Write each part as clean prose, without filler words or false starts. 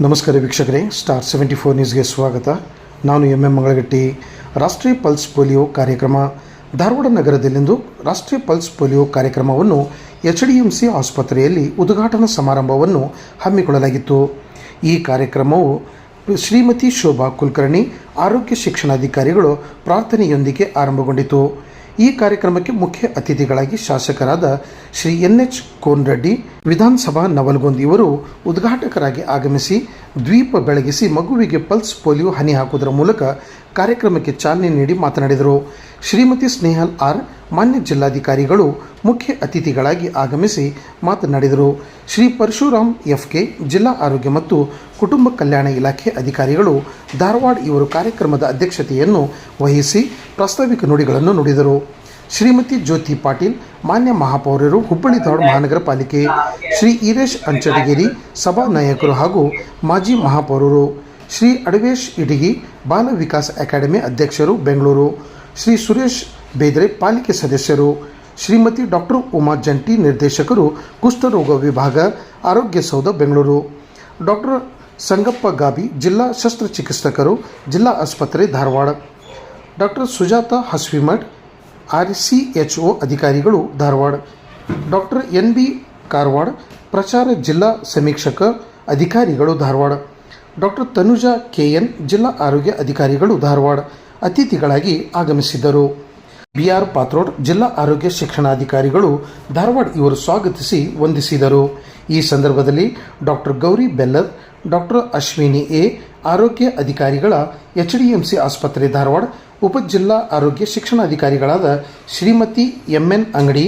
ನಮಸ್ಕಾರ ವೀಕ್ಷಕರೇ, ಸ್ಟಾರ್ 74 ನ್ಯೂಸ್ಗೆ ಸ್ವಾಗತ. ನಾನು ಎಂ ಮಂಗಳಗಟ್ಟಿ. ರಾಷ್ಟ್ರೀಯ ಪಲ್ಸ್ ಪೋಲಿಯೋ ಕಾರ್ಯಕ್ರಮ ಧಾರವಾಡ ನಗರದಲ್ಲಿಂದು ರಾಷ್ಟ್ರೀಯ ಪಲ್ಸ್ ಪೋಲಿಯೋ ಕಾರ್ಯಕ್ರಮವನ್ನು HDMC ಆಸ್ಪತ್ರೆಯಲ್ಲಿ ಉದ್ಘಾಟನಾ ಸಮಾರಂಭವನ್ನು ಹಮ್ಮಿಕೊಳ್ಳಲಾಗಿತ್ತು. ಈ ಕಾರ್ಯಕ್ರಮವು ಶ್ರೀಮತಿ ಶೋಭಾ ಕುಲಕರ್ಣಿ ಆರೋಗ್ಯ ಶಿಕ್ಷಣಾಧಿಕಾರಿಗಳು ಪ್ರಾರ್ಥನೆಯೊಂದಿಗೆ ಆರಂಭಗೊಂಡಿತು. ಈ ಕಾರ್ಯಕ್ರಮಕ್ಕೆ ಮುಖ್ಯ ಅತಿಥಿಗಳಾಗಿ ಶಾಸಕರಾದ ಶ್ರೀ NH ಕೋನರೆಡ್ಡಿ, ವಿಧಾನಸಭಾ ನವಲಗುಂದ ಇವರು ಉದ್ಘಾಟಕರಾಗಿ ಆಗಮಿಸಿ ದ್ವೀಪ ಬೆಳಗಿಸಿ ಮಗುವಿಗೆ ಪಲ್ಸ್ ಪೋಲಿಯೋ ಹನಿ ಹಾಕುವುದರ ಮೂಲಕ ಕಾರ್ಯಕ್ರಮಕ್ಕೆ ಚಾಲನೆ ನೀಡಿ ಮಾತನಾಡಿದರು. ಶ್ರೀಮತಿ ಸ್ನೇಹಲ್ ಆರ್, ಮಾನ್ಯ ಜಿಲ್ಲಾಧಿಕಾರಿಗಳು ಮುಖ್ಯ ಅತಿಥಿಗಳಾಗಿ ಆಗಮಿಸಿ ಮಾತನಾಡಿದರು. ಶ್ರೀ ಪರಶುರಾಮ್ FK, ಜಿಲ್ಲಾ ಆರೋಗ್ಯ ಮತ್ತು ಕುಟುಂಬ ಕಲ್ಯಾಣ ಇಲಾಖೆ ಅಧಿಕಾರಿಗಳು ಧಾರವಾಡ ಇವರು ಕಾರ್ಯಕ್ರಮದ ಅಧ್ಯಕ್ಷತೆಯನ್ನು ವಹಿಸಿ ಪ್ರಾಸ್ತಾವಿಕ ನುಡಿಗಳನ್ನು ನುಡಿದರು. ಶ್ರೀಮತಿ ಜ್ಯೋತಿ ಪಾಟೀಲ್, ಮಾನ್ಯ ಮಹಾಪೌರರು, ಹುಬ್ಬಳ್ಳಿ ಧಾರವಾಡ ಮಹಾನಗರ ಪಾಲಿಕೆ, ಶ್ರೀ ಈರೇಶ್ ಅಂಚಡಗೇರಿ, ಸಭಾ ನಾಯಕರು ಹಾಗೂ ಮಾಜಿ ಮಹಾಪೌರರು, ಶ್ರೀ ಅಡವೇಶ್ ಇಟಗಿ, ಬಾಲ ವಿಕಾಸ್ ಅಕಾಡೆಮಿ ಅಧ್ಯಕ್ಷರು ಬೆಂಗಳೂರು, ಶ್ರೀ ಸುರೇಶ್ ಬೇದ್ರೆ, ಪಾಲಿಕೆ ಸದಸ್ಯರು, ಶ್ರೀಮತಿ ಡಾಕ್ಟರ್ ಉಮಾ ಜಂಟಿ, ನಿರ್ದೇಶಕರು, ಕುಷ್ಠರೋಗ ವಿಭಾಗ, ಆರೋಗ್ಯ ಸೌಧ ಬೆಂಗಳೂರು, ಡಾಕ್ಟರ್ ಸಂಗಪ್ಪ ಗಾಬಿ, ಜಿಲ್ಲಾ ಶಸ್ತ್ರಚಿಕಿತ್ಸಕರು, ಜಿಲ್ಲಾ ಆಸ್ಪತ್ರೆ ಧಾರವಾಡ, ಡಾಕ್ಟರ್ ಸುಜಾತ ಹಸ್ವಿಮಠ್, RCHO ಅಧಿಕಾರಿಗಳು ಧಾರವಾಡ, ಡಾಕ್ಟರ್ NB ಕಾರವಾಡ, ಪ್ರಚಾರ ಜಿಲ್ಲಾ ಸಮೀಕ್ಷಕ ಅಧಿಕಾರಿಗಳು ಧಾರವಾಡ, ಡಾಕ್ಟರ್ ತನುಜಾ KN, ಜಿಲ್ಲಾ ಆರೋಗ್ಯ ಅಧಿಕಾರಿಗಳು ಧಾರವಾಡ ಅತಿಥಿಗಳಾಗಿ ಆಗಮಿಸಿದ್ದರು. BR ಪಾತ್ರೋಡ್, ಜಿಲ್ಲಾ ಆರೋಗ್ಯ ಶಿಕ್ಷಣಾಧಿಕಾರಿಗಳು ಧಾರವಾಡ ಇವರು ಸ್ವಾಗತಿಸಿ ವಂದಿಸಿದರು. ಈ ಸಂದರ್ಭದಲ್ಲಿ doctor Gauri Bellad, doctor Ashwini A, ಆರೋಗ್ಯ ಅಧಿಕಾರಿಗಳ HDMC ಆಸ್ಪತ್ರೆ ಧಾರವಾಡ, ಉಪಜಿಲ್ಲಾ ಆರೋಗ್ಯ ಶಿಕ್ಷಣಾಧಿಕಾರಿಗಳಾದ ಶ್ರೀಮತಿ MN ಅಂಗಡಿ,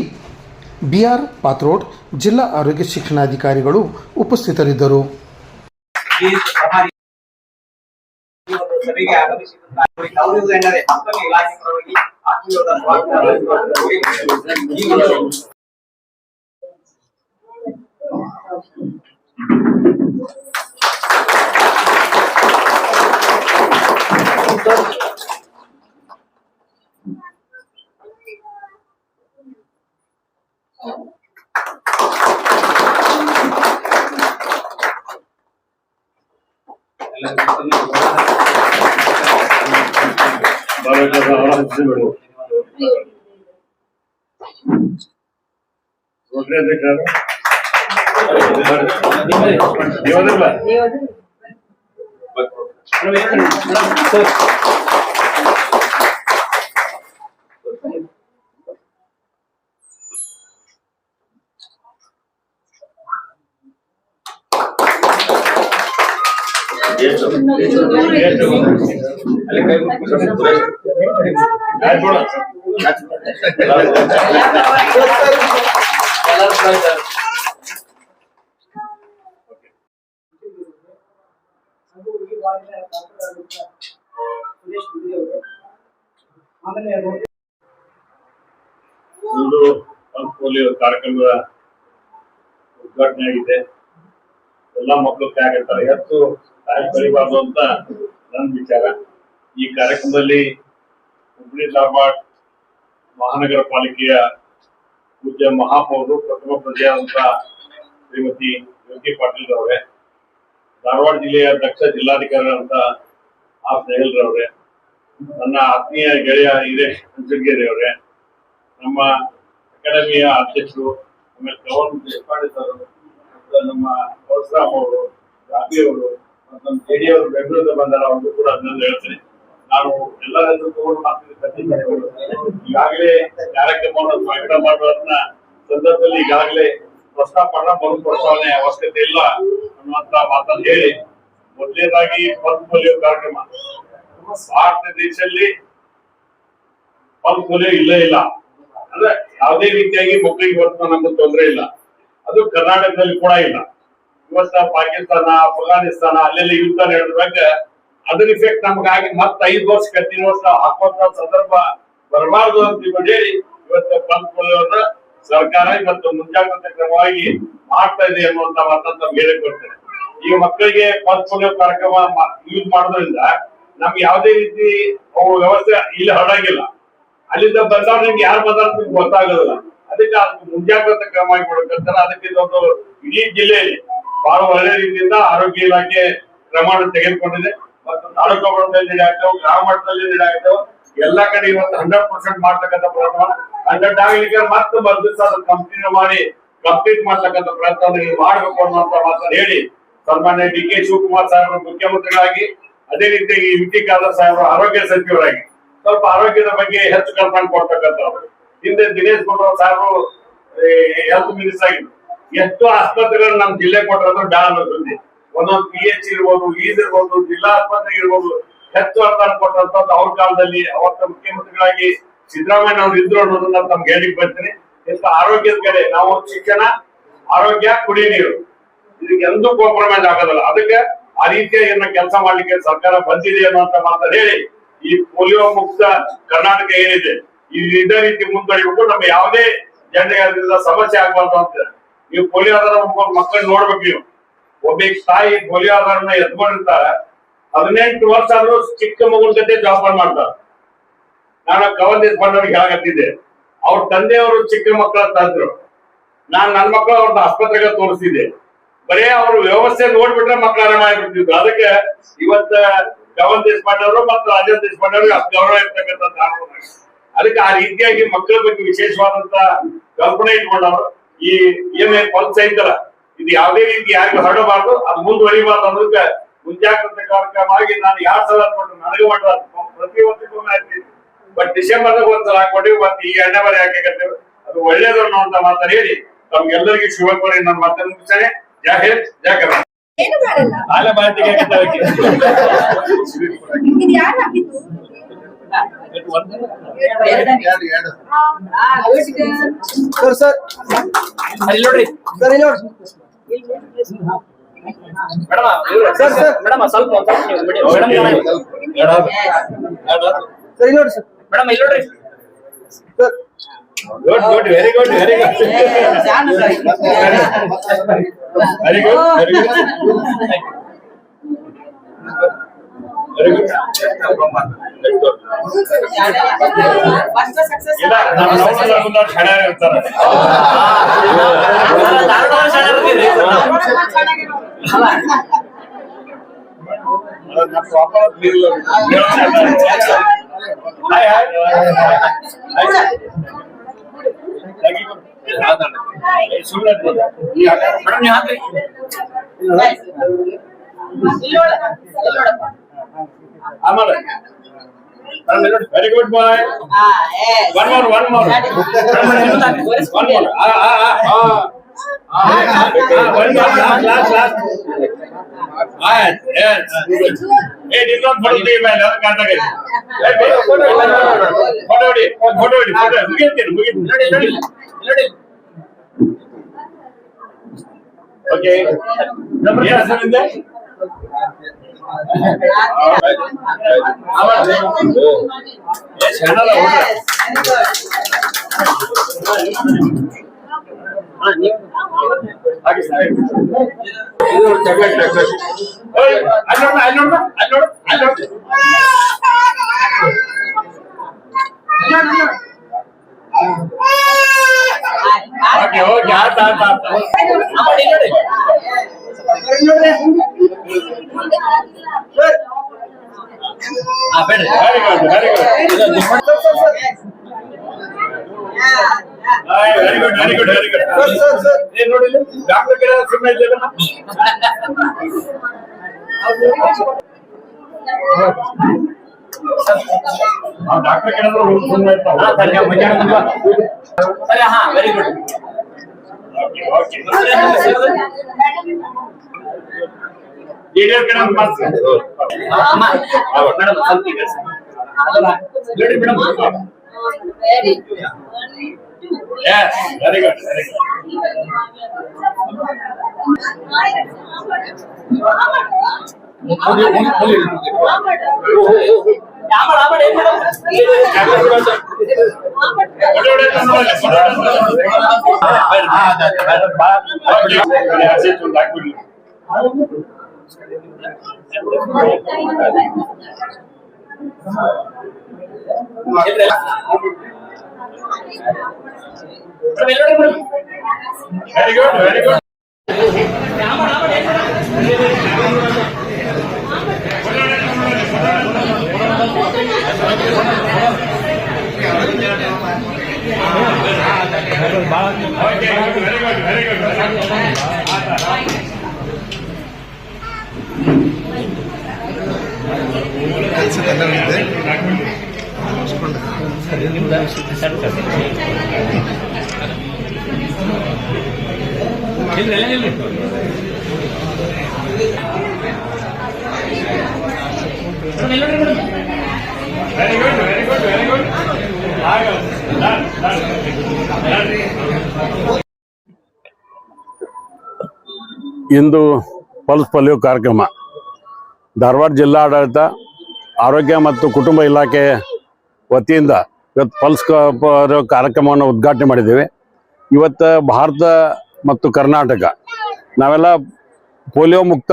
BR ಪಾತ್ರೋಡ್, ಜಿಲ್ಲಾ ಆರೋಗ್ಯ ಶಿಕ್ಷಣಾಧಿಕಾರಿಗಳು ಉಪಸ್ಥಿತರಿದ್ದರು. ಪೋಲಿಯೋ ಕಾರ್ಯಕ್ರಮದ ಉದ್ಘಾಟನೆ ಆಗಿದೆ. ಎಲ್ಲಾ ಮಕ್ಕಳು ಆಗಿರ್ತಾರೆ, ಹೆಚ್ಚು ತಾಯಿ ಬೆಳಿಬಾರ್ದು ಅಂತ ನನ್ನ ವಿಚಾರ. ಈ ಕಾರ್ಯಕ್ರಮದಲ್ಲಿ ಹುಬ್ಬಳ್ಳಿ ಧಾರವಾಡ ಮಹಾನಗರ ಪಾಲಿಕೆಯ ಪೂಜ್ಯ ಮಹಾಪೌರರು, ಪ್ರಥಮ ಪ್ರಜೆಯಾದಂತಹ ಶ್ರೀಮತಿ ಜ್ಯೋತಿ ಪಾಟೀಲ್ ಅವರೇ, ಧಾರವಾಡ ಜಿಲ್ಲೆಯ ದಕ್ಷ ಜಿಲ್ಲಾಧಿಕಾರಿಗಳಂತ ಸ್ನೇಹಿತರವ್ರೆ, ನನ್ನ ಆತ್ಮೀಯ ಗೆಳೆಯ ಹಿರೇಶ್ ಅಂಚಡಗೇರಿ ಅವರೇ, ನಮ್ಮ ಅಕಾಡೆಮಿಯ ಅಧ್ಯಕ್ಷರು, ಆಮೇಲೆ ಗವರ್ನಮೆಂಟ್ ದೇಶಪಾಂಡೆ, ನಮ್ಮ ಪರಶುರಾಮ್ ಅವರು, ರಾಬಿ ಅವರು, ಮತ್ತು ನಮ್ಮ JD ಅವರು ಬೆಂಗಳೂರಿಂದ ಬಂದಾರ, ಅವ್ರಿಗೂ ಕೂಡ ಅದನ್ನ ಹೇಳ್ತೀನಿ. ನಾನು ಎಲ್ಲರೂ ತಗೊಂಡು ಈಗಾಗಲೇ ಕಾರ್ಯಕ್ರಮವನ್ನು ಸ್ವಾಗತ ಮಾಡುವುದನ್ನ ಸಂದರ್ಭದಲ್ಲಿ ಈಗಾಗಲೇ ಪ್ರಸ್ತಾಪನ ಮರು ಪ್ರಸ್ತಾವನೆ ಅವಶ್ಯಕತೆ ಇಲ್ಲ ಅನ್ನುವಂತ ಮಾತನ್ನು ಹೇಳಿ, ಮೊದಲನೇದಾಗಿ ಪಲ್ಸ್ ಪೋಲಿಯೋ ಕಾರ್ಯಕ್ರಮ ಭಾರತ ದೇಶದಲ್ಲಿ ಪಲ್ಸ್ ಪೋಲಿಯೋ ಇಲ್ಲೇ ಇಲ್ಲ. ಅಂದ್ರೆ ಯಾವುದೇ ರೀತಿಯಾಗಿ ಮಕ್ಕಳಿಗೆ ಇವತ್ತು ನಮ್ಗೆ ತೊಂದರೆ ಇಲ್ಲ. ಅದು ಕರ್ನಾಟಕದಲ್ಲಿ ಕೂಡ ಇಲ್ಲ. ಇವತ್ತ ಪಾಕಿಸ್ತಾನ, ಅಫ್ಘಾನಿಸ್ತಾನ ಅಲ್ಲೆಲ್ಲ ಯುದ್ಧ ನಡೆದಾಗ ಅದ್ರ ಇಫೆಕ್ಟ್ ನಮಗಾಗಿ ಮತ್ತೆ 5 ವರ್ಷ ಕಂಟಿನ್ಯೂ ವರ್ಷ ಹಾಕುವಂತ ಸಂದರ್ಭ ಬರಬಾರ್ದು ಅಂತ ಹೇಳಿ ಇವತ್ತು ಪಲ್ಸ್ ಪೋಲಿಯೋನ ಸರ್ಕಾರ ಇವತ್ತು ಮುಂಜಾಗ್ರತಾ ಕ್ರಮವಾಗಿ ಮಾಡ್ತಾ ಇದೆ ಅನ್ನುವಂತ ಮಾತನ್ನು ನಮ್ಗೆ ಹೇಳಿಕೊಡ್ತೇನೆ. ಈಗ ಮಕ್ಕಳಿಗೆ ಪಲ್ಸ್ ಪೋಲಿಯೋ ಕಾರ್ಯಕ್ರಮ ಯೂಸ್ ಮಾಡೋದ್ರಿಂದ ನಮ್ಗೆ ಯಾವುದೇ ರೀತಿ ವ್ಯವಸ್ಥೆ ಇಲ್ಲಿ ಹರಡಂಗಿಲ್ಲ. ಅಲ್ಲಿಂದ ಬಂದವ್ರು ನಿಮ್ಗೆ ಯಾರು ಬಂದ ಗೊತ್ತಾಗೋದಿಲ್ಲ. ಅದಕ್ಕೆ ಮುಂಜಾಗ್ರತಾ ಕ್ರಮ ಕೊಡಬೇಕಂತಾರೆ. ಅದಕ್ಕೆ ಇದೊಂದು ಇಡೀ ಜಿಲ್ಲೆಯಲ್ಲಿ ಬಹಳ ಒಳ್ಳೆ ರೀತಿಯಿಂದ ಆರೋಗ್ಯ ಇಲಾಖೆ ಕ್ರಮ ತೆಗೆದುಕೊಂಡಿದೆ ಮತ್ತು ತಾಲೂಕು ಮಟ್ಟದಲ್ಲಿ ನೀಡಾಗ್ತವೆ, ಗ್ರಾಮ ಮಟ್ಟದಲ್ಲಿ ನೀಡಾಗ್ತವೆ, ಎಲ್ಲಾ ಕಡೆ ಇವತ್ತು 100% ಮಾಡ್ತಕ್ಕಂಥ ಪ್ರಯತ್ನ 100 ಆಗ್ಲಿಕ್ಕೆ ಮತ್ತೆ ಬರ್ದಿಸ ಕಂಪ್ಲೀಟ್ ಮಾಡಿ ಕಂಪ್ಲೀಟ್ ಮಾಡ್ತಕ್ಕಂಥ ಪ್ರಯತ್ನ ಮಾಡಬೇಕು ಅನ್ನುವಂತ ಮಾತನ್ನು ಹೇಳಿ ಸನ್ಮಾನ್ಯ ಡಿ ಕೆ ಶಿವಕುಮಾರ್ ಸಾಹೇಬರು ಮುಖ್ಯಮಂತ್ರಿಗಳಾಗಿ, ಅದೇ ರೀತಿಯಾಗಿ ಯುಟಿ ಖಾದರ್ ಸಾಹೇಬರು ಆರೋಗ್ಯ ಸಚಿವರಾಗಿ ಸ್ವಲ್ಪ ಆರೋಗ್ಯದ ಬಗ್ಗೆ ಹೆಚ್ಚು ಕಲ್ಪನೆ ಕೊಡ್ತಕ್ಕಂಥವ್ರು. ಹಿಂದೆ ದಿನೇಶ್ ಗುಂಡೂರಾವ್ ಸಾಹೇಬರು ಹೆಲ್ತ್ ಮಿನಿಸ್ಟರ್ ಆಗಿದ್ರು. ಎಷ್ಟು ಆಸ್ಪತ್ರೆಗಳು ನಮ್ಮ ಜಿಲ್ಲೆ ಕೊಟ್ಟರು ಡಾನ್ ಬಂದಿ ಒಂದೊಂದು PH ಇರ್ಬೋದು, ಇರ್ಬೋದು, ಜಿಲ್ಲಾ ಆಸ್ಪತ್ರೆ ಇರ್ಬೋದು, ಹೆಚ್ಚು ಅನುದಾನ ಕೊಟ್ಟಂತದ್ದು ಅವ್ರ ಕಾಲದಲ್ಲಿ ಅವತ್ತ ಮುಖ್ಯಮಂತ್ರಿಗಳಾಗಿ ಸಿದ್ದರಾಮಯ್ಯ ಅವರು ಇದ್ರು ಅನ್ನೋದನ್ನ ತಮ್ಗೆ ಹೇಳಿಕ್ ಬರ್ತೀನಿ. ಇಂಥ ಆರೋಗ್ಯದ ಕಡೆ ನಾವು ಶಿಕ್ಷಣ, ಆರೋಗ್ಯ, ಕುಡಿಯ ನೀರು ಇದಕ್ಕೆ ಎಂದೂ ಕಾಂಪ್ರಮೈಸ್ ಆಗೋದಲ್ಲ. ಅದಕ್ಕೆ ಆ ರೀತಿಯಾಗಿ ಕೆಲಸ ಮಾಡ್ಲಿಕ್ಕೆ ಸರ್ಕಾರ ಬಂದಿದೆ ಅನ್ನುವಂತ ಮಾತನ್ನು ಹೇಳಿ ಈ ಪೋಲಿಯೋ ಮುಕ್ತ ಕರ್ನಾಟಕ ಏನಿದೆ ಇದೇ ರೀತಿ ಮುಂದುವರಿಬೇಕು. ನಮ್ಮ ಯಾವುದೇ ಜನರಿಗೆ ಅದರಿಂದ ಸಮಸ್ಯೆ ಆಗ್ಬಾರ್ದು ಅಂತ ನೀವು ಪೋಲಿಯೋ ಆಧಾರ ಮಕ್ಕಳು ನೋಡ್ಬೇಕು. ನೀವು ಒಬ್ಬ ತಾಯಿ ಪೋಲಿಯೋ ಆಧಾರನ ಎತ್ಕೊಂಡಿರ್ತಾರ, 18 ವರ್ಷ ಆದ್ರೂ ಚಿಕ್ಕ ಮಗುನ ಜೊತೆ ಜವಾಬ್ದಾರಿ ಮಾಡ್ತಾರೆ. ನಾನು ಗವರ್ನೆನ್ಸ್ ಬಂದವ್ರಿಗೆ ಹೇಳಕತ್ತಿದ್ದೆ, ಅವ್ರ ತಂದೆಯವರು ಚಿಕ್ಕ ಮಕ್ಕಳ ತಂದ್ರು, ನಾನ್ ನನ್ನ ಮಕ್ಕಳು ಅವ್ರನ್ನ ಆಸ್ಪತ್ರೆಗೆ ತೋರಿಸಿದ್ದೆ. ಬರೇ ಅವ್ರ ವ್ಯವಸ್ಥೆ ನೋಡ್ಬಿಟ್ರೆ ಮಕ್ಕಳು ಆರಾಮ ಆಗ್ಬಿಡ್ತಿದ್ರು. ಅದಕ್ಕೆ ಇವತ್ತ ಗವರ್ನ ದೇಶಪಾಂಡೆ ಅವರು ಮತ್ತು ರಾಜೇಂದ್ರ ದೇಶಪಾಂಡೆ ಅವ್ರಿಗೆ ಗೌರವ ಇರ್ತಕ್ಕಂಥ ಕಾನೂನು. ಅದಕ್ಕೆ ಆ ರೀತಿಯಾಗಿ ಮಕ್ಕಳ ಬಗ್ಗೆ ವಿಶೇಷವಾದಂತ ಕಲ್ಪನೆ ಇಟ್ಕೊಂಡವರು ಈ ಏನೇ ಪಲ್ಸ್ ಐತಲ್ಲ ಇದು ಯಾವುದೇ ರೀತಿ ಯಾರಿಗೂ ಹರಡಬಾರ್ದು, ಅದು ಮುಂದುವರಿಬಾರ್ದು ಅನ್ನೋದಕ್ಕೆ ಮುಂಜಾಗ್ರತೆ ಕಾರ್ಯಕ್ರಮವಾಗಿ ನಾನು 2 ಸಲ ಕೊಟ್ಟು ನನಗೆ ಮಾಡ ಪ್ರತಿ ವರ್ಷಕ್ಕೂ ಹಾಕ್ತೀನಿ. ಬಟ್ ಡಿಸೆಂಬರ್ದಾಗ ಒಂದ್ಸಲ ಹಾಕೊಟ್ಟಿವಿ, ಮತ್ತೆ ಈ 2ನೇ ಬಾರಿ ಹಾಕತ್ತೇವೆ. ಅದು ಒಳ್ಳೇದು ಅನ್ನುವಂತ ಮಾತನ್ನು ಹೇಳಿ ತಮ್ಗೆಲ್ಲರಿಗೂ ಶುಭ ಕೋರಿ ನನ್ನ ಮಾತನ್ನು ಮುಗಿಸ್ತೇನೆ. ಜೈ ಹಿಂದ್, ಜೈ ಕರ್ನಾಟಕ. ಮೇಡಮ್ ಸ್ವಲ್ಪ ಮೇಡಮ್ ಇಲ್ಲಿ ನೋಡ್ರಿ. Good good very good very good very good very good very good. ಇಲ್ಲ ನಮ್ಮ ಶಾಣೆ ಇರ್ತಾರೆ. Very good boy. One more one more okay. Very good, very good. Very good, very good, very good. Sir. ನೋಡಿ doctor ಕಡೆ ಸುಮ್ಮನೆ ಇದ್ದೀರಾ? Doctor ಕಡೆ ಸುಮ್ಮನೆ ಇರ್ತಾವ. ಸರಿ, ಹಾ, ವೆರಿ ಗುಡ್. ಓಕೆ ಡೀಟೇಲ್ ಕಡೆ ಪಾಸ್ ಮೇಡಮ್ ಸ್ವಲ್ಪ ಇದೆ ನೋಡಿ madam. Yes, very good, very good. Very good, very good. ಇಂದು ಪಲ್ಸ್ ಪೋಲಿಯೋ ಕಾರ್ಯಕ್ರಮ ಧಾರವಾಡ ಜಿಲ್ಲಾಡಳಿತ ಆರೋಗ್ಯ ಮತ್ತು ಕುಟುಂಬ ಇಲಾಖೆ ವತಿಯಿಂದ ಇವತ್ತು ಪಲ್ಸ್ ಪೋಲಿಯೋ ಕಾರ್ಯಕ್ರಮವನ್ನು ಉದ್ಘಾಟನೆ ಮಾಡಿದ್ದೇವೆ. ಇವತ್ತು ಭಾರತ ಮತ್ತು ಕರ್ನಾಟಕ ನಾವೆಲ್ಲ ಪೋಲಿಯೋ ಮುಕ್ತ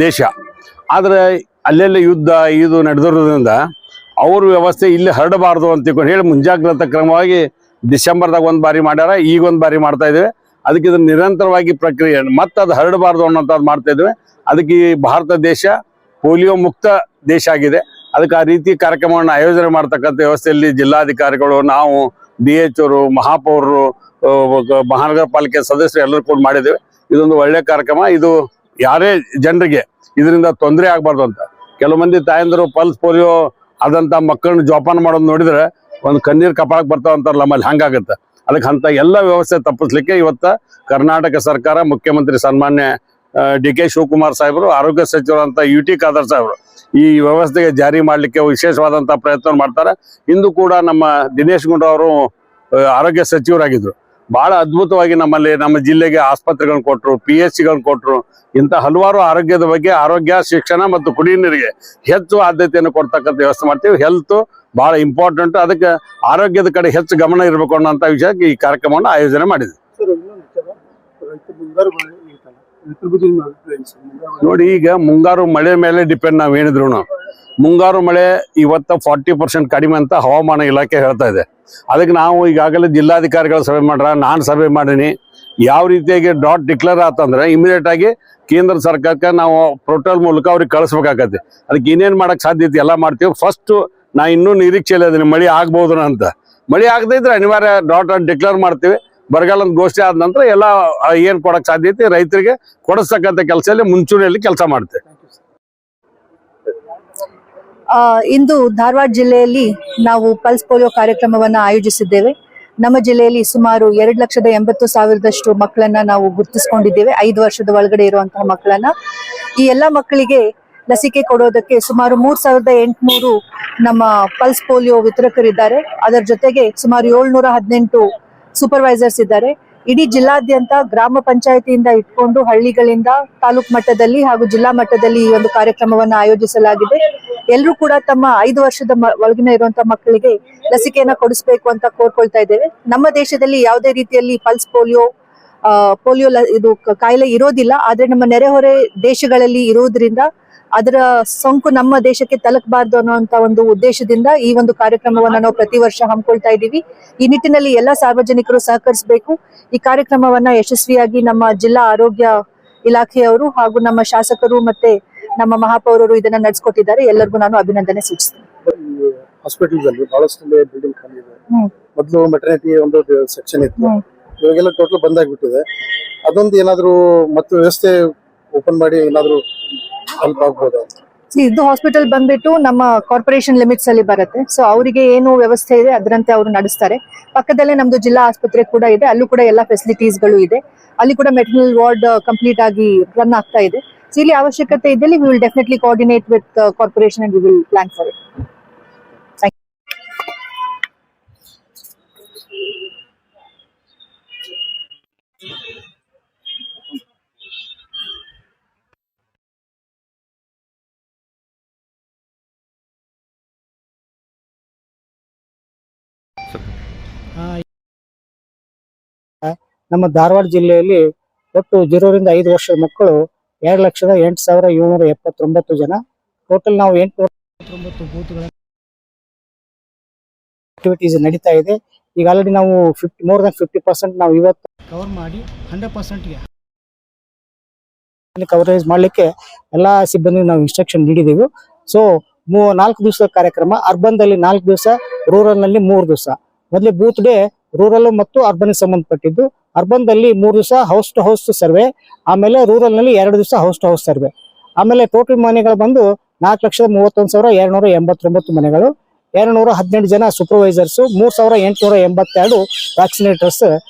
ದೇಶ. ಆದರೆ ಅಲ್ಲೆಲ್ಲ ಯುದ್ಧ ಇದು ನಡೆದಿರೋದ್ರಿಂದ ಅವ್ರ ವ್ಯವಸ್ಥೆ ಇಲ್ಲಿ ಹರಡಬಾರ್ದು ಅಂತ ತಿಳ್ಕೊಂಡು ಹೇಳಿ ಮುಂಜಾಗ್ರತಾ ಕ್ರಮವಾಗಿ ಡಿಸೆಂಬರ್ದಾಗ ಒಂದು ಬಾರಿ ಮಾಡ್ಯಾರ, ಈಗ ಒಂದು ಬಾರಿ ಮಾಡ್ತಾ ಇದ್ದೇವೆ. ಅದಕ್ಕೆ ಇದನ್ನು ನಿರಂತರವಾಗಿ ಪ್ರಕ್ರಿಯೆ ಮತ್ತು ಅದು ಹರಡಬಾರ್ದು ಅನ್ನೋಂಥದ್ದು ಮಾಡ್ತಾ ಇದ್ದೇವೆ. ಅದಕ್ಕೆ ಈ ಭಾರತ ದೇಶ ಪೋಲಿಯೋ ಮುಕ್ತ ದೇಶ ಆಗಿದೆ. ಅದಕ್ಕೆ ಆ ರೀತಿ ಕಾರ್ಯಕ್ರಮವನ್ನು ಆಯೋಜನೆ ಮಾಡ್ತಕ್ಕಂಥ ವ್ಯವಸ್ಥೆಯಲ್ಲಿ ಜಿಲ್ಲಾಧಿಕಾರಿಗಳು, ನಾವು DH ಅವರು, ಮಹಾಪೌರರು, ಮಹಾನಗರ ಪಾಲಿಕೆ ಸದಸ್ಯರು ಎಲ್ಲರೂ ಕೂಡ ಮಾಡಿದ್ದೇವೆ. ಇದೊಂದು ಒಳ್ಳೆ ಕಾರ್ಯಕ್ರಮ. ಇದು ಯಾರೇ ಜನರಿಗೆ ಇದರಿಂದ ತೊಂದರೆ ಆಗಬಾರ್ದು ಅಂತ. ಕೆಲವು ಮಂದಿ ತಾಯಂದರು ಪಲ್ಸ್ ಪೋಲಿಯೋ ಆದಂಥ ಮಕ್ಕಳನ್ನ ಜೋಪಾನ ಮಾಡೋದು ನೋಡಿದ್ರೆ ಒಂದು ಕಣ್ಣೀರು ಕಪಾಳಕ್ಕೆ ಬರ್ತಾವ ಅಂತಾರಲ್ಲ, ನಮ್ಮಲ್ಲಿ ಹಂಗಾಗುತ್ತೆ. ಅದಕ್ಕೆ ಅಂಥ ಎಲ್ಲ ವ್ಯವಸ್ಥೆ ತಪ್ಪಿಸ್ಲಿಕ್ಕೆ ಇವತ್ತು ಕರ್ನಾಟಕ ಸರ್ಕಾರ, ಮುಖ್ಯಮಂತ್ರಿ ಸನ್ಮಾನ್ಯ DK ಶಿವಕುಮಾರ್ ಸಾಹೇಬರು, ಆರೋಗ್ಯ ಸಚಿವರಂತ UT ಖಾದರ್ ಸಾಹೇಬರು ಈ ವ್ಯವಸ್ಥೆಗೆ ಜಾರಿ ಮಾಡಲಿಕ್ಕೆ ವಿಶೇಷವಾದಂಥ ಪ್ರಯತ್ನ ಮಾಡ್ತಾರೆ. ಇಂದು ಕೂಡ ನಮ್ಮ ದಿನೇಶ್ ಗುಂಡೂರಾವ್ ಅವರು ಆರೋಗ್ಯ ಸಚಿವರಾಗಿದ್ದರು. ಭಾಳ ಅದ್ಭುತವಾಗಿ ನಮ್ಮಲ್ಲಿ ನಮ್ಮ ಜಿಲ್ಲೆಗೆ ಆಸ್ಪತ್ರೆಗಳನ್ನ ಕೊಟ್ಟರು, PHCಗಳನ್ನ ಕೊಟ್ಟರು. ಇಂಥ ಹಲವಾರು ಆರೋಗ್ಯದ ಬಗ್ಗೆ, ಆರೋಗ್ಯ, ಶಿಕ್ಷಣ ಮತ್ತು ಕುಡಿಯುವ ನೀರಿಗೆ ಹೆಚ್ಚು ಆದ್ಯತೆಯನ್ನು ಕೊಡ್ತಕ್ಕಂಥ ವ್ಯವಸ್ಥೆ ಮಾಡ್ತೀವಿ. ಹೆಲ್ತ್ ಭಾಳ ಇಂಪಾರ್ಟೆಂಟ್. ಅದಕ್ಕೆ ಆರೋಗ್ಯದ ಕಡೆ ಹೆಚ್ಚು ಗಮನ ಇರಬೇಕು ಅನ್ನೋಂಥ ವಿಷಯಕ್ಕೆ ಈ ಕಾರ್ಯಕ್ರಮವನ್ನು ಆಯೋಜನೆ ಮಾಡಿದ್ವಿ. ನೋಡಿ, ಈಗ ಮುಂಗಾರು ಮಳೆ ಮೇಲೆ ಡಿಪೆಂಡ್ ನಾವು ಏನಿದ್ರು. ಮುಂಗಾರು ಮಳೆ ಇವತ್ತು 40% ಕಡಿಮೆ ಅಂತ ಹವಾಮಾನ ಇಲಾಖೆ ಹೇಳ್ತಾ ಇದೆ. ಅದಕ್ಕೆ ನಾವು ಈಗಾಗಲೇ ಜಿಲ್ಲಾಧಿಕಾರಿಗಳ ಸಭೆ ಮಾಡ್ರ, ನಾನು ಸಭೆ ಮಾಡೀನಿ. ಯಾವ ರೀತಿಯಾಗಿ ಡಾಟ್ ಡಿಕ್ಲೇರ್ ಆತಂದ್ರೆ ಇಮಿಡಿಯೇಟ್ ಆಗಿ ಕೇಂದ್ರ ಸರ್ಕಾರಕ್ಕೆ ನಾವು ಪೋರ್ಟಲ್ ಮೂಲಕ ಅವ್ರಿಗೆ ಕಳಿಸ್ಬೇಕಾಗತ್ತೆ. ಅದಕ್ಕೆ ಏನೇನು ಮಾಡಕ್ಕೆ ಸಾಧ್ಯತೆ ಎಲ್ಲ ಮಾಡ್ತೀವಿ. ಫಸ್ಟು ನಾ ಇನ್ನೂ ನಿರೀಕ್ಷೆಯಲ್ಲಿ ಅದೀನಿ ಮಳೆ ಆಗ್ಬೋದು ಅಂತ. ಮಳೆ ಆಗದೇ ಇದ್ರೆ ಅನಿವಾರ್ಯ ಡಾಟ್ ಡಿಕ್ಲೇರ್ ಮಾಡ್ತೀವಿ. ಬರಗಾಲದ ಗೋಷ್ಠಿ ಆದ ನಂತರ ಎಲ್ಲ ಏನು ಕೊಡಕ್ಕೆ ಸಾಧ್ಯತೆ ರೈತರಿಗೆ ಕೊಡಿಸ್ತಕ್ಕಂಥ ಕೆಲಸದಲ್ಲಿ ಮುಂಚೂಣಿಯಲ್ಲಿ ಕೆಲಸ ಮಾಡ್ತೇವೆ. ಇಂದು ಧಾರವಾಡ ಜಿಲ್ಲೆಯಲ್ಲಿ ನಾವು ಪಲ್ಸ್ ಪೋಲಿಯೋ ಕಾರ್ಯಕ್ರಮವನ್ನ ಆಯೋಜಿಸಿದ್ದೇವೆ. ನಮ್ಮ ಜಿಲ್ಲೆಯಲ್ಲಿ ಸುಮಾರು 2,80,000 ಮಕ್ಕಳನ್ನ ನಾವು ಗುರುತಿಸಿಕೊಂಡಿದ್ದೇವೆ, 5 ವರ್ಷದ ಒಳಗಡೆ ಇರುವಂತಹ ಮಕ್ಕಳನ್ನ. ಈ ಎಲ್ಲಾ ಮಕ್ಕಳಿಗೆ ಲಸಿಕೆ ಕೊಡೋದಕ್ಕೆ ಸುಮಾರು 3,800 ನಮ್ಮ ಪಲ್ಸ್ ಪೋಲಿಯೋ ವಿತರಕರಿದ್ದಾರೆ. ಅದರ ಜೊತೆಗೆ ಸುಮಾರು 718 ಸೂಪರ್ವೈಸರ್ಸ್ ಇದ್ದಾರೆ. ಇಡೀ ಜಿಲ್ಲಾದ್ಯಂತ ಗ್ರಾಮ ಪಂಚಾಯತಿಯಿಂದ ಇಟ್ಕೊಂಡು ಹಳ್ಳಿಗಳಿಂದ ತಾಲೂಕು ಮಟ್ಟದಲ್ಲಿ ಹಾಗೂ ಜಿಲ್ಲಾ ಮಟ್ಟದಲ್ಲಿ ಈ ಒಂದು ಕಾರ್ಯಕ್ರಮವನ್ನು ಆಯೋಜಿಸಲಾಗಿದೆ. ಎಲ್ಲರೂ ಕೂಡ ತಮ್ಮ 5 ವರ್ಷದ ಒಳಗಿನ ಇರುವಂತಹ ಮಕ್ಕಳಿಗೆ ಲಸಿಕೆಯನ್ನ ಕೊಡಿಸ್ಬೇಕು ಅಂತ ಕೋರ್ಕೊಳ್ತಾ ಇದ್ದೇವೆ. ನಮ್ಮ ದೇಶದಲ್ಲಿ ಯಾವುದೇ ರೀತಿಯಲ್ಲಿ ಪಲ್ಸ್ ಪೋಲಿಯೋ ಇದು ಕಾಯಿಲೆ ಇರೋದಿಲ್ಲ. ಆದ್ರೆ ನಮ್ಮ ನೆರೆಹೊರೆ ದೇಶಗಳಲ್ಲಿ ಇರುವುದರಿಂದ ಅದರ ಸೋಂಕು ನಮ್ಮ ದೇಶಕ್ಕೆ ತಲುಪಬಾರ್ದು ಅನ್ನುವಂತ ಒಂದು ಉದ್ದೇಶದಿಂದ ಈ ಒಂದು ಕಾರ್ಯಕ್ರಮವನ್ನ ನಾವು ಪ್ರತಿ ವರ್ಷ ಹಮ್ಮಿಕೊಳ್ತಾ ಇದ್ದೀವಿ. ಈ ನಿಟ್ಟಿನಲ್ಲಿ ಎಲ್ಲ ಸಾರ್ವಜನಿಕರು ಸಹಕರಿಸಬೇಕು. ಈ ಕಾರ್ಯಕ್ರಮವನ್ನ ಯಶಸ್ವಿಯಾಗಿ ನಮ್ಮ ಜಿಲ್ಲಾ ಆರೋಗ್ಯ ಇಲಾಖೆಯವರು ಹಾಗೂ ನಮ್ಮ ಶಾಸಕರು ಮತ್ತೆ ನಮ್ಮ ಮಹಾಪೌರರು ಇದನ್ನ ನಡೆಸಿಕೊಟ್ಟಿದ್ದಾರೆ. ಎಲ್ಲರಿಗೂ ನಾನು ಅಭಿನಂದನೆ ಸೂಚಿಸ್ತೇನೆ. ಹಾಸ್ಪಿಟಲ್ ಬಹಳಷ್ಟು ಬಿಲ್ಡಿಂಗ್ ಖಾಲಿ ಇದೆ. ಮೊದಲು ಮೆಟರ್ನಿಟಿ ಒಂದು ಸೆಕ್ಷನ್ ಇತ್ತು, ಇವಾಗೆಲ್ಲ ಟೋಟಲ್ ಬಂದಾಗ್ಬಿಟ್ಟಿದೆ. ಅದೊಂದು ಏನಾದ್ರು ಮತ್ತೆ ವ್ಯವಸ್ಥೆ ಓಪನ್ ಮಾಡಿ ಏನಾದ್ರು ಹೆಲ್ಪ್ ಆಗ್ಬೋದಾ? ಇದು ಹಾಸ್ಪಿಟಲ್ ಬಂದ್ಬಿಟ್ಟು ನಮ್ಮ ಕಾರ್ಪೊರೇಷನ್ ಲಿಮಿಟ್ಸ್ ಅಲ್ಲಿ ಬರುತ್ತೆ. ಸೊ ಅವರಿಗೆ ಏನು ವ್ಯವಸ್ಥೆ ಇದೆ ಅದರಂತೆ ಅವರು ನಡೆಸ್ತಾರೆ. ಪಕ್ಕದಲ್ಲೇ ನಮ್ದು ಜಿಲ್ಲಾ ಆಸ್ಪತ್ರೆ ಕೂಡ ಇದೆ, ಅಲ್ಲೂ ಕೂಡ ಎಲ್ಲ ಫೆಸಿಲಿಟೀಸ್ ಗಳು ಇದೆ. ಅಲ್ಲಿ ಕೂಡ ಮೆಟರ್ನಲ್ ವಾರ್ಡ್ ಕಂಪ್ಲೀಟ್ ಆಗಿ ರನ್ ಆಗ್ತಾ ಇದೆ. ಸೊ ಇಲ್ಲಿ ಅವಶ್ಯಕತೆ ಇದ್ದಲ್ಲಿ we will definitely coordinate with corporation and we will plan for it. ನಮ್ಮ ಧಾರವಾಡ ಜಿಲ್ಲೆಯಲ್ಲಿ ಒಟ್ಟು 0 ರಿಂದ 5 ವರ್ಷದ ಮಕ್ಕಳು 2,08,779 ಜನ. ಟೋಟಲ್ ನಾವು 809 ಬೂತ್ಗಳ ಆಕ್ಟಿವಿಟೀಸ್ ನಡೀತಾ ಇದೆ. ಈಗ ಆಲ್ರೆಡಿ ನಾವು ಮೋರ್ ದನ್ 50% ನಾವು ಇವತ್ತು ಕವರ್ ಮಾಡಿ 100%ಗೆ ಕವರೇಜ್ ಮಾಡ್ಲಿಕ್ಕೆ ಎಲ್ಲಾ ಸಿಬ್ಬಂದಿ ನಾವು ಇನ್ಸ್ಟ್ರಕ್ಷನ್ ನೀಡಿದೆವು. ಸೊ 4 ದಿವಸದ ಕಾರ್ಯಕ್ರಮ, ಅರ್ಬನ್ ದಲ್ಲಿ 4 ದಿವಸ, ರೂರಲ್ ನಲ್ಲಿ 3 ದಿವಸ. ಮೊದಲೇ ಬೂತ್ ಡೇ ರೂರಲ್ ಮತ್ತು ಅರ್ಬನ್ ಸಂಬಂಧಪಟ್ಟಿದ್ದು. ಅರ್ಬನ್ ದಲ್ಲಿ 3 ದಿವಸ ಹೌಸ್ ಟು ಹೌಸ್ ಸರ್ವೆ, ಆಮೇಲೆ ರೂರಲ್ ನಲ್ಲಿ 2 ದಿವಸ ಹೌಸ್ ಟು ಹೌಸ್ ಸರ್ವೆ. ಆಮೇಲೆ ಟೋಟಲ್ ಮನೆಗಳು ಬಂದು 4,31,289 ಮನೆಗಳು, 217 ಜನ ಸೂಪರ್ವೈಸರ್ಸ್, 3,882 ವ್ಯಾಕ್ಸಿನೇಟರ್ಸ್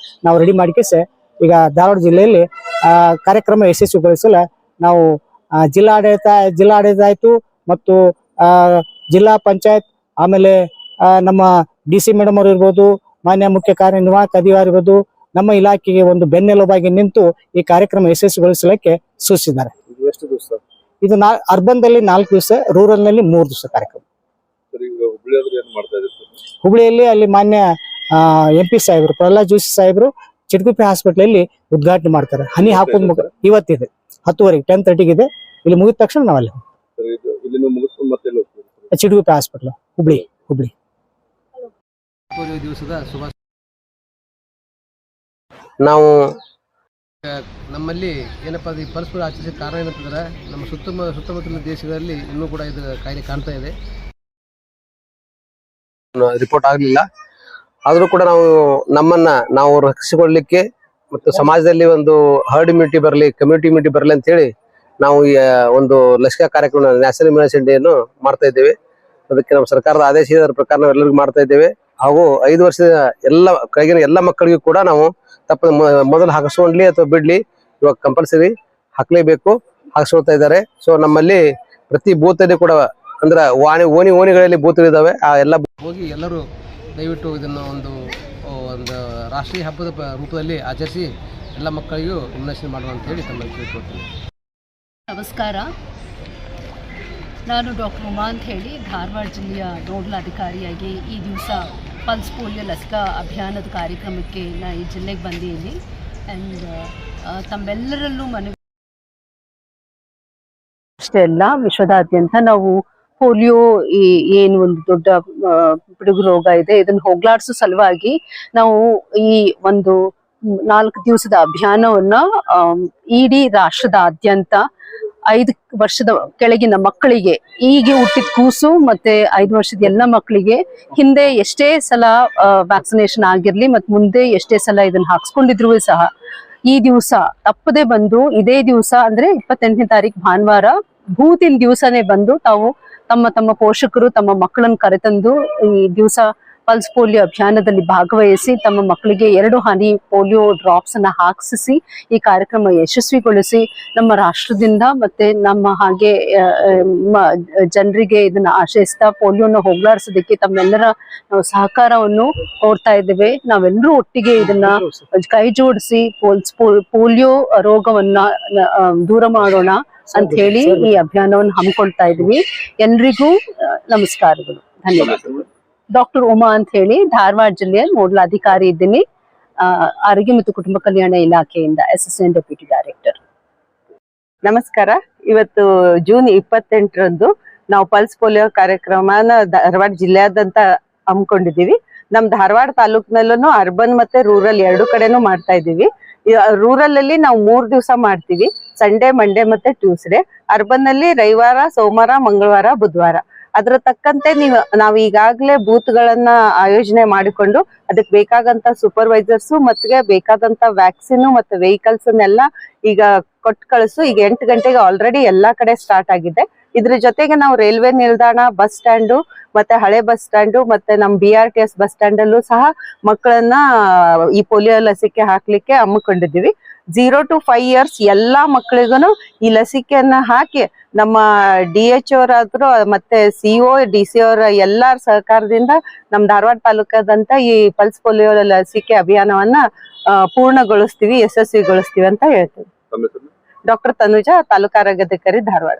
ನಾವು ರೆಡಿ ಮಾಡಿಕೆಸೆ ಈಗ ಧಾರವಾಡ ಜಿಲ್ಲೆಯಲ್ಲಿ ಕಾರ್ಯಕ್ರಮ ಯಶಸ್ವಿಗೊಳಿಸಲು ನಾವು ಜಿಲ್ಲಾಡಳಿತ ಆಯ್ತು ಮತ್ತು ಜಿಲ್ಲಾ ಪಂಚಾಯತ್, ಆಮೇಲೆ ನಮ್ಮ DC ಮೇಡಮ್ ಅವರು ಇರ್ಬೋದು, ಮಾನ್ಯ ಮುಖ್ಯ ಕಾರ್ಯನಿರ್ವಾಹಕ ಅಧಿಕಾರಿ ಇರ್ಬೋದು, ನಮ್ಮ ಇಲಾಖೆಗೆ ಒಂದು ಬೆನ್ನೆಲುಬಾಗಿ ನಿಂತು ಈ ಕಾರ್ಯಕ್ರಮ ಯಶಸ್ವಿಗೊಳಿಸಲಿಕ್ಕೆ ಸೂಚಿಸಿದ್ದಾರೆ. ಎಷ್ಟು ದಿವಸ? ಇದು ಅರ್ಬನ್ ದಲ್ಲಿ 4 ದಿವಸ, ರೂರಲ್ ನಲ್ಲಿ 3 ದಿವಸ ಕಾರ್ಯಕ್ರಮ. ಹುಬ್ಳಿಯಲ್ಲಿ ಅಲ್ಲಿ ಮಾನ್ಯ MP ಸಾಹೇಬರು ಪ್ರಹ್ಲಾದ್ ಜೋಶಿ ಸಾಹೇಬರು ಚಿಟಗುಪ್ಪೆ ಹಾಸ್ಪಿಟಲ್ ಅಲ್ಲಿ ಉದ್ಘಾಟನೆ ಮಾಡ್ತಾರೆ. ಹನಿ ಹಾಕೋದ್ ಇವತ್ತಿದೆ 10:30 10:30 ಇದೆ. ಇಲ್ಲಿ ಮುಗಿದ ತಕ್ಷಣ ನಾವಲ್ಲಿ ಚಿಟಗುಪ್ಪೆ ಹಾಸ್ಪಿಟಲ್ ಹುಬ್ಳಿ. ದಿವಸದ ಶುಭ. ನಾವು ನಮ್ಮಲ್ಲಿ ಏನಪ್ಪಾ ಈ ಪಲ್ಸ್ ಪೋಲಿಯೋ ಆಚರಿಸಿದ ಕಾರಣ ಏನಂತಂದ್ರೆ ನಮ್ಮ ಸುತ್ತಮುತ್ತಲಿನ ದೇಶಗಳಲ್ಲಿ ಇನ್ನೂ ಕೂಡ ಇದು ಕಾಯಿಲೆ ಕಾಣ್ತಾ ಇದೆ. ರಿಪೋರ್ಟ್ ಆಗಲಿಲ್ಲ, ಆದರೂ ಕೂಡ ನಾವು ರಕ್ಷಿಸಿಕೊಳ್ಳಲಿಕ್ಕೆ ಮತ್ತು ಸಮಾಜದಲ್ಲಿ ಒಂದು ಹರ್ಡ್ ಇಮ್ಯುನಿಟಿ ಬರಲಿ, ಕಮ್ಯುನಿಟಿ ಇಮ್ಯುನಿಟಿ ಬರಲಿ ಅಂತ ಹೇಳಿ ನಾವು ಒಂದು ಲಸಿಕಾ ಕಾರ್ಯಕ್ರಮ ನ್ಯಾಷನಲ್ ಇಮ್ಯುನೈಸೇಷನ್ ಡೇ ಅನ್ನು ಮಾಡ್ತಾ ಇದ್ದೇವೆ. ಅದಕ್ಕೆ ನಮ್ಮ ಸರ್ಕಾರದ ಆದೇಶದ ಪ್ರಕಾರ ನಾವು ಎಲ್ಲರಿಗೂ ಮಾಡ್ತಾ ಇದ್ದೇವೆ. ಹಾಗೂ 5 ವರ್ಷದ ಕೆಳಗಿನ ಎಲ್ಲ ಮಕ್ಕಳಿಗೂ ಕೂಡ ನಾವು ಮೊದಲು ಹಾಕಿಸ್ಕೊಂಡ್ಲಿ ಅಥವಾ ಬಿಡ್ಲಿ, ಇವಾಗ ಕಂಪಲ್ಸರಿ ಹಾಕ್ಲೇಬೇಕು, ಹಾಕಿಸ್ಕೊಳ್ತಾ ಇದ್ದಾರೆ. ಸೊ ನಮ್ಮಲ್ಲಿ ಪ್ರತಿ ಬೂತಲ್ಲಿ ಕೂಡ ಅಂದ್ರೆ ಓಣಿಗಳಲ್ಲಿ ಬೂತ್ಗಳಿದ್ದಾವೆ. ಆ ಎಲ್ಲ ಹೋಗಿ ಎಲ್ಲರೂ ದಯವಿಟ್ಟು ಇದನ್ನು ಒಂದು ರಾಷ್ಟ್ರೀಯ ಹಬ್ಬದ ರೂಪದಲ್ಲಿ ಆಚರಿಸಿ ಎಲ್ಲ ಮಕ್ಕಳಿಗೂ ಇಮ್ಯುನೈಸೇಷನ್ ಮಾಡೋಣ ಅಂತ ಹೇಳಿ ತಮ್ಮಲ್ಲಿ ಕೇಳ್ಕೊಳ್ತೀನಿ. ನಮಸ್ಕಾರ, ನಾನು ಡಾಕ್ಟರ್ ಉಮಾ ಅಂತ ಹೇಳಿ ಧಾರವಾಡ ಜಿಲ್ಲೆಯ ನೋಡಲ್ ಅಧಿಕಾರಿಯಾಗಿ ಈ ದಿವಸ ಪಲ್ಸ್ ಪೋಲಿಯೋ ಲಸಿಕಾ ಅಭಿಯಾನದ ಕಾರ್ಯಕ್ರಮಕ್ಕೆ ನಾನು ಈ ಜಿಲ್ಲೆಗೆ ಬಂದಿದ್ದೀನಿ. ಆ್ಯಂಡ್ ತಮ್ಮೆಲ್ಲರಲ್ಲೂ ಮನವಿ ಅಷ್ಟೇ ಅಲ್ಲ, ವಿಶ್ವದಾದ್ಯಂತ ನಾವು ಪೋಲಿಯೋ ಏನು ಒಂದು ದೊಡ್ಡ ಪಿಡುಗು ರೋಗ ಇದೆ, ಇದನ್ನು ಹೋಗ್ಲಾಡಿಸೋ ಸಲುವಾಗಿ ನಾವು ಈ ಒಂದು 4 ದಿವಸದ ಅಭಿಯಾನವನ್ನ ಇಡೀ ರಾಷ್ಟ್ರದಾದ್ಯಂತ 5 ವರ್ಷದ ಕೆಳಗಿನ ಮಕ್ಕಳಿಗೆ, ಈಗ ಹುಟ್ಟಿದ ಕೂಸು ಮತ್ತೆ 5 ವರ್ಷದ ಎಲ್ಲ ಮಕ್ಕಳಿಗೆ ಹಿಂದೆ ಎಷ್ಟೇ ಸಲ ವ್ಯಾಕ್ಸಿನೇಷನ್ ಆಗಿರ್ಲಿ ಮತ್ತು ಮುಂದೆ ಎಷ್ಟೇ ಸಲ ಇದನ್ನ ಹಾಕ್ಸ್ಕೊಂಡಿದ್ರು ಸಹ ಈ ದಿವಸ ತಪ್ಪದೆ ಬಂದು ಇದೇ ದಿವಸ ಅಂದ್ರೆ 28ನೇ ತಾರೀಕು ಭಾನುವಾರ ಭೂತಿನ ದಿವಸನೇ ಬಂದು ತಾವು ತಮ್ಮ ಪೋಷಕರು ತಮ್ಮ ಮಕ್ಕಳನ್ನು ಕರೆತಂದು ಈ ದಿವಸ ಪಲ್ಸ್ ಪೋಲಿಯೋ ಅಭಿಯಾನದಲ್ಲಿ ಭಾಗವಹಿಸಿ ತಮ್ಮ ಮಕ್ಕಳಿಗೆ 2 ಹನಿ ಪೋಲಿಯೋ ಡ್ರಾಪ್ಸ್ ಅನ್ನ ಹಾಕಿಸಿ ಈ ಕಾರ್ಯಕ್ರಮ ಯಶಸ್ವಿಗೊಳಿಸಿ ನಮ್ಮ ರಾಷ್ಟ್ರದಿಂದ ಮತ್ತೆ ನಮ್ಮ ಹಾಗೆ ಜನರಿಗೆ ಇದನ್ನ ಆಶಯಿಸ್ತಾ ಪೋಲಿಯೋನ ಹೋಗ್ಲಾಡಿಸೋದಕ್ಕೆ ತಮ್ಮೆಲ್ಲರ ನಾವು ಸಹಕಾರವನ್ನು ಕೋರ್ತಾ ಇದ್ದೇವೆ. ನಾವೆಲ್ಲರೂ ಒಟ್ಟಿಗೆ ಇದನ್ನ ಕೈ ಜೋಡಿಸಿ ಪೋಲಿಯೋ ರೋಗವನ್ನ ದೂರ ಮಾಡೋಣ ಅಂತ ಹೇಳಿ ಈ ಅಭಿಯಾನವನ್ನು ಹಮ್ಮಿಕೊಳ್ತಾ ಇದೀವಿ. ಎಲ್ರಿಗೂ ನಮಸ್ಕಾರಗಳು, ಧನ್ಯವಾದಗಳು. ಡಾಕ್ಟರ್ ಉಮಾ ಅಂತ ಹೇಳಿ ಧಾರವಾಡ ಜಿಲ್ಲೆಯ ನೋಡಲ್ ಅಧಿಕಾರಿ ಇದ್ದೀನಿ, ಆರೋಗ್ಯ ಮತ್ತು ಕುಟುಂಬ ಕಲ್ಯಾಣ ಇಲಾಖೆಯಿಂದ ಅಸಿಸ್ಟೆಂಟ್ ಡೆಪ್ಯೂಟಿ ಡೈರೆಕ್ಟರ್. ನಮಸ್ಕಾರ. ಇವತ್ತು ಜೂನ್ 28ರಂದು ನಾವು ಪಲ್ಸ್ ಪೋಲಿಯೋ ಕಾರ್ಯಕ್ರಮನ ಧಾರವಾಡ ಜಿಲ್ಲೆಯಾದಂತ ಹಮ್ಮಿಕೊಂಡಿದೀವಿ. ನಮ್ ಧಾರವಾಡ ತಾಲೂಕಿನಲ್ಲೂ ಅರ್ಬನ್ ಮತ್ತೆ ರೂರಲ್ 2 ಕಡೆನೂ ಮಾಡ್ತಾ ಇದೀವಿ. ರೂರಲ್ ಅಲ್ಲಿ ನಾವು 3 ದಿವಸ ಮಾಡ್ತೀವಿ, ಸಂಡೇ, ಮಂಡೇ ಮತ್ತೆ ಟ್ಯೂಸ್ಡೇ. ಅರ್ಬನ್ ಅಲ್ಲಿ ರವಿವಾರ, ಸೋಮವಾರ, ಮಂಗಳವಾರ, ಬುಧವಾರ. ಅದ್ರ ತಕ್ಕಂತೆ ನಾವು ಈಗಾಗಲೇ ಬೂತ್ ಗಳನ್ನ ಆಯೋಜನೆ ಮಾಡಿಕೊಂಡು ಅದಕ್ಕೆ ಬೇಕಾದಂತ ಸೂಪರ್ವೈಸರ್ಸ್ ಮತ್ತೆ ಬೇಕಾದಂತ ವ್ಯಾಕ್ಸಿನ್ ಮತ್ತೆ ವೆಹಿಕಲ್ಸ್ ಅನ್ನೆಲ್ಲ ಈಗ ಕೊಟ್ಟು ಕಳಿಸು. ಈಗ 8 ಗಂಟೆಗೆ ಆಲ್ರೆಡಿ ಎಲ್ಲಾ ಕಡೆ ಸ್ಟಾರ್ಟ್ ಆಗಿದೆ. ಇದ್ರ ಜೊತೆಗೆ ನಾವು ರೈಲ್ವೆ ನಿಲ್ದಾಣ, ಬಸ್ ಸ್ಟ್ಯಾಂಡು ಮತ್ತೆ ಹಳೆ ಬಸ್ ಸ್ಟ್ಯಾಂಡು ಮತ್ತೆ ನಮ್ BRTS ಬಸ್ ಸ್ಟ್ಯಾಂಡ್ ಅಲ್ಲೂ ಸಹ ಮಕ್ಕಳನ್ನ ಈ ಪೋಲಿಯೋ ಲಸಿಕೆ ಹಾಕ್ಲಿಕ್ಕೆ ಹಮ್ಮಿಕೊಂಡಿದ್ದೀವಿ. 0 to 5 years ಎಲ್ಲಾ ಮಕ್ಕಳಿಗೂ ಈ ಲಸಿಕೆಯನ್ನ ಹಾಕಿ ನಮ್ಮ DH ಅವರಾದ್ರು ಮತ್ತೆ CO, DC ಅವರ ಎಲ್ಲಾರ ಸಹಕಾರದಿಂದ ನಮ್ ಧಾರವಾಡ ತಾಲೂಕಾದಂತ ಈ ಪಲ್ಸ್ ಪೋಲಿಯೋ ಲಸಿಕೆ ಅಭಿಯಾನವನ್ನ ಪೂರ್ಣಗೊಳಿಸ್ತೀವಿ, ಯಶಸ್ವಿಗೊಳಿಸ್ತೀವಿ ಅಂತ ಹೇಳ್ತೀವಿ. ಡಾಕ್ಟರ್ ತನುಜಾ, ತಾಲೂಕಾ ಆರೋಗ್ಯಾಧಿಕಾರಿ, ಧಾರವಾಡ.